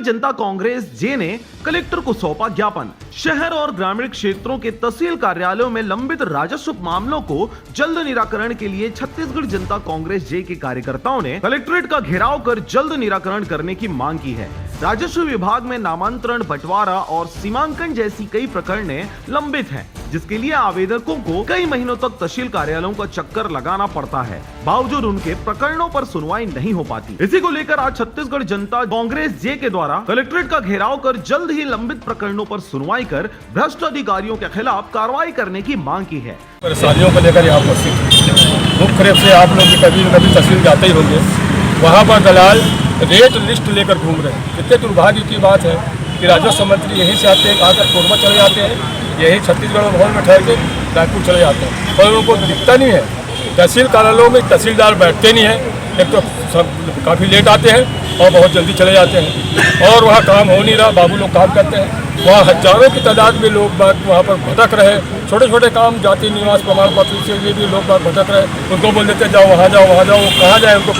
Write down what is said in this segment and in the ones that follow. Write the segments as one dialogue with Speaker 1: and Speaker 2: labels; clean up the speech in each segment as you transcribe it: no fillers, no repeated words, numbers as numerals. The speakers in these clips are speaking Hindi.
Speaker 1: छत्तीसगढ़ जनता कांग्रेस जे ने कलेक्टर को सौंपा ज्ञापन। शहर और ग्रामीण क्षेत्रों के तहसील कार्यालयों में लंबित राजस्व मामलों को जल्द निराकरण के लिए छत्तीसगढ़ जनता कांग्रेस जे के कार्यकर्ताओं ने कलेक्ट्रेट का घेराव कर जल्द निराकरण करने की मांग की है। राजस्व विभाग में नामांतरण, बंटवारा और सीमांकन जैसी कई प्रकरणें लंबित हैं, जिसके लिए आवेदकों को कई महीनों तक तहसील कार्यालयों का चक्कर लगाना पड़ता है। बावजूद उनके प्रकरणों पर सुनवाई नहीं हो पाती। इसी को लेकर आज छत्तीसगढ़ जनता कांग्रेस जे के द्वारा कलेक्ट्रेट का घेराव कर जल्द ही लंबित प्रकरणों पर सुनवाई कर भ्रष्ट अधिकारियों के खिलाफ कार्रवाई करने की मांग की है।
Speaker 2: परेशानियों को लेकर यहाँ उपस्थित मुख्य रूप से आप लोग कभी न कभी तहसील जाते ही होंगे, वहाँ पर दलाल रेट लिस्ट लेकर घूम रहे हैं। कितने दुर्भाग्य की बात है कि राजस्व मंत्री यहीं से आते हैं, आकर कोरबा चले जाते हैं, यही छत्तीसगढ़ भवन में ठहर के रायपुर चले जाते हैं, पर उनको दिखता नहीं है। तहसील कार्यालयों में तहसीलदार बैठते नहीं हैं, एक तो सब काफ़ी लेट आते हैं और बहुत जल्दी चले जाते हैं, और वहाँ काम हो नहीं रहा, बाबू लोग काम करते हैं। वहाँ हजारों की तादाद में लोग बाग वहाँ पर भटक रहे, छोटे छोटे काम, जाति निवास प्रमाण पत्र से भी लोग बाग भटक रहे। उनको बोल देते जाओ वहाँ जाओ वहाँ जाओ, वो कहाँ जाए? उनको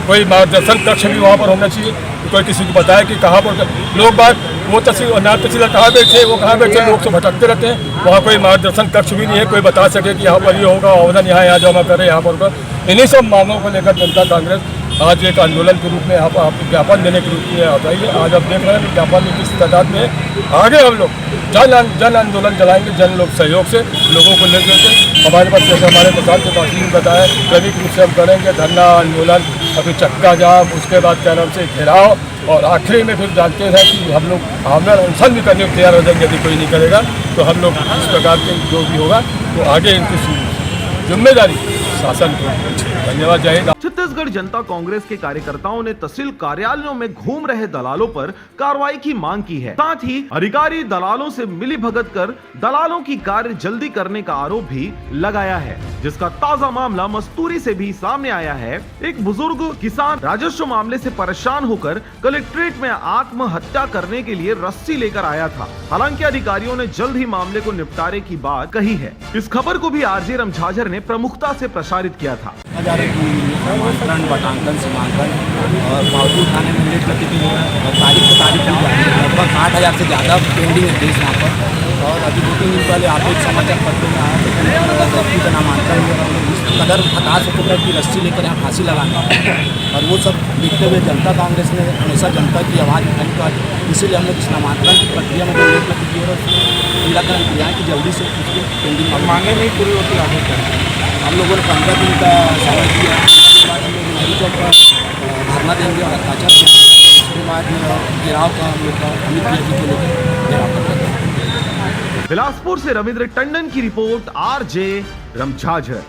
Speaker 2: कोई मार्गदर्शन कक्ष भी वहाँ पर होना चाहिए। कोई किसी को बताया कि कहाँ पर लोग बाग वो तहसील नायब तहसीलदार कहाँ बैठे, वो कहाँ बैठे, लोग से भटकते रहते हैं। वहाँ कोई मार्गदर्शन कक्ष भी नहीं है, कोई बता सके कि यहाँ पर ये होगा, आवेदन यहाँ जमा करें, यहाँ पर होगा। इन्हीं सब मांगों को लेकर जनता कांग्रेस आज एक आंदोलन के रूप में यहाँ पर आपको ज्ञापन देने के रूप में आ जाइए। आज आप देख रहे हैं ज्ञापन में किस तादाद में आगे हम लोग जन आंदोलन चलाएंगे, जन लोग सहयोग से लोगों को लेकर के। हमारे पास जैसे हमारे प्रधान के पास बताया, क्रमिक रूप से हम करेंगे धरना आंदोलन, अभी चक्का जाम, उसके बाद क्या नाम से घेराव, और आखिरी में फिर जानते हैं कि हम लोग आमरण अनशन भी करने को तैयार हो जाएंगे। यदि कोई नहीं करेगा तो हम लोग इस प्रकार के जो भी होगा तो आगे इनकी जिम्मेदारी शासन को। धन्यवाद। जय हिंद।
Speaker 1: छत्तीसगढ़ जनता कांग्रेस के कार्यकर्ताओं ने तहसील कार्यालयों में घूम रहे दलालों पर कार्रवाई की मांग की है। साथ ही अधिकारी दलालों से मिली भगत कर दलालों की कार्य जल्दी करने का आरोप भी लगाया है, जिसका ताजा मामला मस्तूरी से भी सामने आया है। एक बुजुर्ग किसान राजस्व मामले से परेशान होकर कलेक्ट्रेट में आत्महत्या करने के लिए रस्सी लेकर आया था। हालांकि अधिकारियों ने जल्द ही मामले को निपटारे की बात कही है। इस खबर को भी आरजे रमझाझर ने प्रमुखता से प्रसारित किया था।
Speaker 3: नामांतरण, बटांकन, सीमांकन और मौजूद थाने में लेट लगी थी और तारीख से तारीख लगभग 8,000 से ज़्यादा पेंडिंग है केस यहाँ पर। और अभी 2-3 दिन पहले आप एक समाचार पत्र में आया तो व्यक्ति का नामांतरण इस कदर 50 रुपये की रस्सी लेकर यहाँ फांसी लगाना, और वो सब देखते हुए जनता कांग्रेस ने हमेशा जनता की आवाज़ उठाई पर इसीलिए हम लोग इस नामांतरण की प्रक्रिया में जो लेट लगी थी और निराकरण किया है कि जल्दी से उसकी पेंडिंग मांगे नहीं पूरी होती आगे कर। हम लोगों ने 15 दिन का समय दिया, उसके बाद हम लोग नेहरू चौक पर धरना देंगे और हस्ताक्षर देंगे। उसके बाद घेराव का हम लोग का अमित जी को लेकर घेराव करेंगे।
Speaker 1: बिलासपुर से रविंद्र टंडन की रिपोर्ट, आरजे रमझाझर।